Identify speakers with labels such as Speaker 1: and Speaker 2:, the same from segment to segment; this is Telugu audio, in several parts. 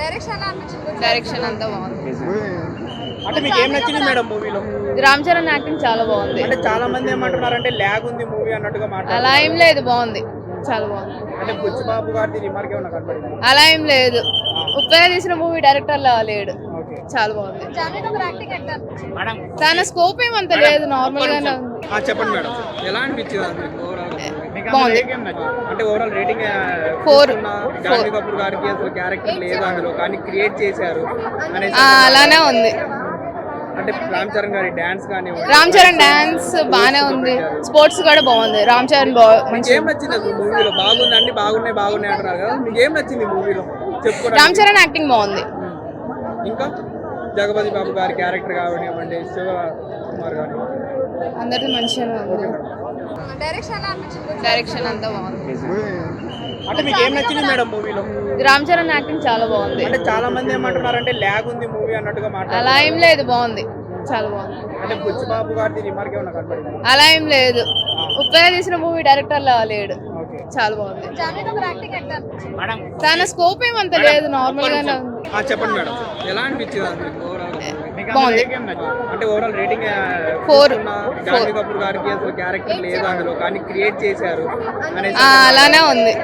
Speaker 1: డైరెక్షన్ అంతా బాగుంది.
Speaker 2: అంటే మీకు ఏం నచ్చింది మేడం మూవీలో?
Speaker 1: రామ్ చరణ్ యాక్టింగ్ చాలా బాగుంది.
Speaker 2: అంటే చాలా మంది ఏమంటున్నారు అంటే ల్యాగ్ ఉంది మూవీ అన్నట్టుగా
Speaker 1: అలా
Speaker 2: మాట్లాడుతున్నారు.
Speaker 1: ఏం లేదు, బాగుంది, చాలా బాగుంది.
Speaker 2: అంటే బుచ్చిబాబు గారిది రిమార్క్ ఏమన్నా కనపడింది?
Speaker 1: అలా ఏం లేదు, ఉప్పెన తీసిన మూవీ డైరెక్టర్ లా లేడు,
Speaker 2: ఓకే.
Speaker 1: చాలా బాగుంది. తన స్కోప్ ఏమంత లేదు, నార్మల్ గానే ఉంది.
Speaker 2: చెప్పండి మేడం, ఎలా అనిపించింది అది ఓవరాల్?
Speaker 1: బాగుంది.
Speaker 2: అంటే ఓవరాల్ రేటింగ్
Speaker 1: 4.
Speaker 2: జాన్వీ కపూర్ గారికి అసలు క్యారెక్టర్ లేదు అందులో, కానీ క్రియేట్ చేశారు అనేసి
Speaker 1: అలానే ఉంది.
Speaker 2: అంటే రామ్ చరణ్ గారి డాన్స్ కానీ
Speaker 1: రామ్ చరణ్ డాన్స్ బానే ఉంది, స్పోర్ట్స్ కూడా బాగుంది. రామ్ చరణ్
Speaker 2: మీకు ఏం నచ్చింది అసలు మూవీలో? బాగుంది అన్ని బాగున్నాయి అంటున్నారు కదా, మీకు ఏం నచ్చింది మూవీలో చెప్పుకోవడానికి?
Speaker 1: రామ్ చరణ్ యాక్టింగ్ బాగుంది.
Speaker 2: ఇంకా జగపతి బాబు గారి క్యారెక్టర్ కానివ్వండి, శివకుమార్ గారి
Speaker 1: అందరిది మంచిగానే ఉంది. డైరెక్షన్ అంతా బాగుంది.
Speaker 2: అంటే మీకు ఏం నచ్చింది మేడం మూవీలో?
Speaker 1: రామ్ చరణ్ యాక్టింగ్ చాలా బాగుంది.
Speaker 2: అంటే చాలా మంది ఏమంటున్నారు అంటే ల్యాగ్ ఉంది మూవీ అన్నట్టుగా
Speaker 1: అలా
Speaker 2: మాట్లాడుతున్నారు.
Speaker 1: ఏం లేదు, బాగుంది, చాలా బాగుంది.
Speaker 2: అంటే బుచ్చిబాబు గారిది రిమార్క్ ఏమన్నా కనపడింది?
Speaker 1: అలా ఏం లేదు, ఉప్పెన తీసిన మూవీ డైరెక్టర్ లా లేడు,
Speaker 2: ఓకే.
Speaker 1: చాలా బాగుంది. తన స్కోప్ ఏమంత లేదు, నార్మల్ గానే ఉంది.
Speaker 2: చెప్పండి మేడం, ఎలా అనిపించింది అది ఓవరాల్?
Speaker 1: బాగుంది.
Speaker 2: అంటే ఓవరాల్ రేటింగ్
Speaker 1: 4.
Speaker 2: జాన్వీ కపూర్ గారికి అసలు క్యారెక్టర్ లేదు అందులో, కానీ క్రియేట్ చేశారు అనేసి
Speaker 1: అలానే ఉంది.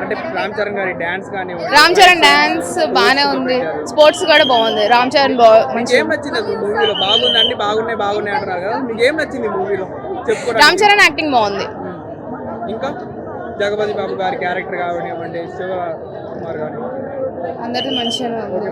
Speaker 2: అంటే రామ్ చరణ్ గారి డాన్స్ కానీ
Speaker 1: రామ్ చరణ్ డాన్స్ బానే ఉంది, స్పోర్ట్స్ కూడా బాగుంది. రామ్ చరణ్
Speaker 2: మీకు ఏం నచ్చింది అసలు మూవీలో? బాగుంది అన్ని బాగున్నాయి అంటున్నారు కదా, మీకు ఏం నచ్చింది మూవీలో చెప్పుకోవడానికి?
Speaker 1: రామ్ చరణ్ యాక్టింగ్ బాగుంది.
Speaker 2: ఇంకా జగపతి బాబు గారి క్యారెక్టర్ కానివ్వండి, శివకుమార్ గారి
Speaker 1: అందరిది మంచిగానే ఉంది.